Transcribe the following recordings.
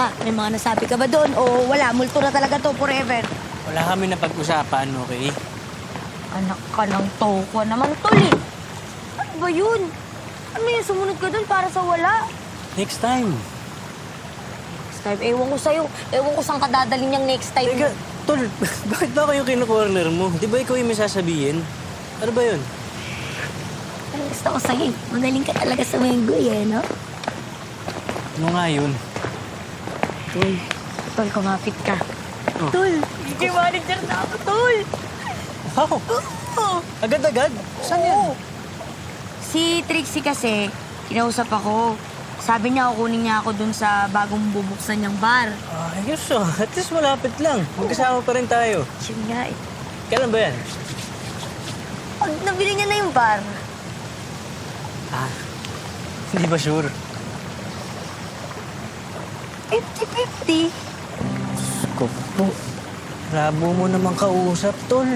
ka? May mga nasabi ka ba doon? O wala, multo na talaga to forever? Wala kami napag-usapan, okay? Anak ka ng toko naman, tol eh. Ano ba yun? Ano yun, sumunod ka doon para sa wala? Next time. Next time, ewan ko sa'yo. Ewan ko saan ka dadalhin niyang next time. Teka, tol, bakit ba kayo kinu-corner mo? Di ba ikaw yung may sasabihin? Ano ba yun? Ang gusto ko sa'yo eh. Magaling ka talaga sa menggoy eh, no? Ano nga yun? Tol, tol, kumapit ka. Oh. Tol, DJ manager na ako, tol. Wow! Agad-agad? Saan yan? Si Trixie kasi, kinausap ako. Sabi niya kukunin niya ako dun sa bagong bubuksan niyang bar. Ayos ah. At least malapit lang. Magkasama pa rin tayo. Yun nga eh. Kailan ba yan? Pag nabili niya na yung bar, Hindi ba sure? 50-50. Ko po. Labo mo naman kausap, tol.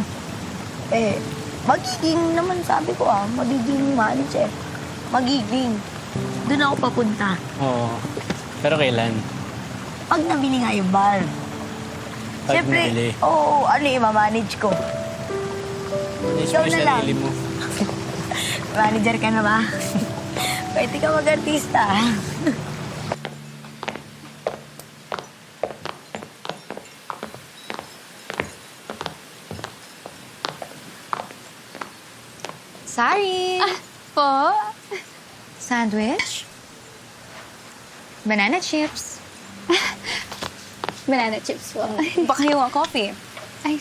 Eh, magiging naman sabi ko magiging manager. Magiging. Doon ako papunta. Oo. Pero kailan? Pag nabili nga yung bar. Pag nabili. Oo, ano yung mamanage ko? Inis Ikaw mo na yung lang. sarili mo. Manager ka na ba? Pwede ka mag-artista. Sorry. Po? Sandwich? Banana chips? Banana chips po. Baka you want coffee? Ay,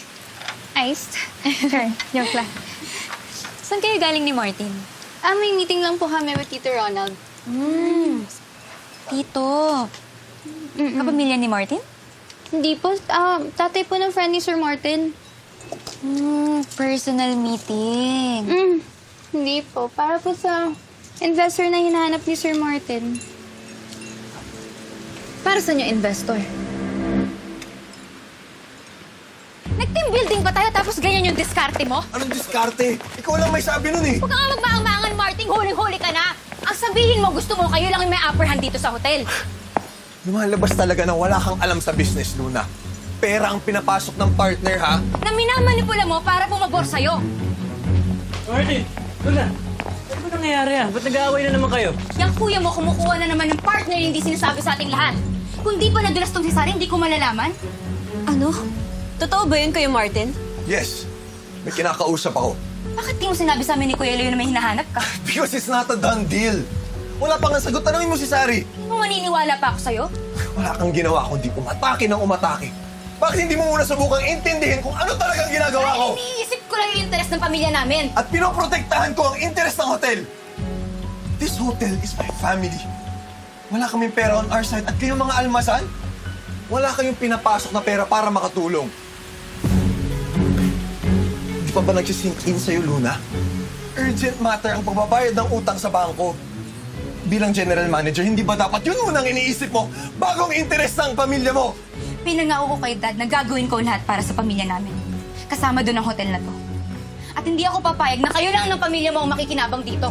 iced. Sure, joke lang. Saan kayo galing ni Martin? May meeting lang po kami with Tito Ronald. Tito. Kapamilya ni Martin? Hindi po, tatay po ng friend ni Sir Martin. Personal meeting. Hindi po, para po sa investor na hinahanap ni Sir Martin. Para saan yung investor? Nag-team building ba tayo tapos ganyan yung diskarte mo? Anong diskarte? Ikaw lang may sabi nun eh. Huwag ka nga magmaang-maangan, Martin. Huling-huli ka na. Ang sabihin mo, gusto mo, kayo lang yung may upper hand dito sa hotel. Lumalabas talaga na wala kang alam sa business, Luna. Pera ang pinapasok ng partner, ha? Na minamanipula mo para pumabor sa'yo. Martin! Luna! Ano ba nangyayari ah? Ba't nag-aaway na naman kayo? Yung kuya mo kumukuha na naman ng partner na hindi sinasabi sa ating lahat. Kung di pa nadulas tong si Sari, hindi ko malalaman. Ano? Totoo ba yun kayo, Martin? Yes. May kinakausap ako. Bakit di mo sinabi sa amin ni Kuya Leo na may hinahanap ka? Because it's not a done deal. Wala pa nga sagot. Tanungin mo si Sari. Kung maniniwala pa ako sa'yo? Wala kang ginawa kundi umatake ng umatake. Bakit hindi mo muna subukang intindihin kung ano talagang ginagawa ko? Iniisip ko lang yung interes ng pamilya namin. At pinoprotektahan ko ang interest ng hotel. This hotel is my family. Wala kaming pera on our side. At kayong mga almasan, wala kayong pinapasok na pera para makatulong. Hindi pa ba nagsisink in sa'yo, Luna? Urgent matter ang pagbabayad ng utang sa bangko. Bilang general manager, hindi ba dapat yun unang iniisip mo bago ang interest ng pamilya mo? Pinangako ko kay Dad na gagawin ko lahat para sa pamilya namin. Kasama doon ang hotel na to. At hindi ako papayag na kayo lang ng pamilya mo ang makikinabang dito.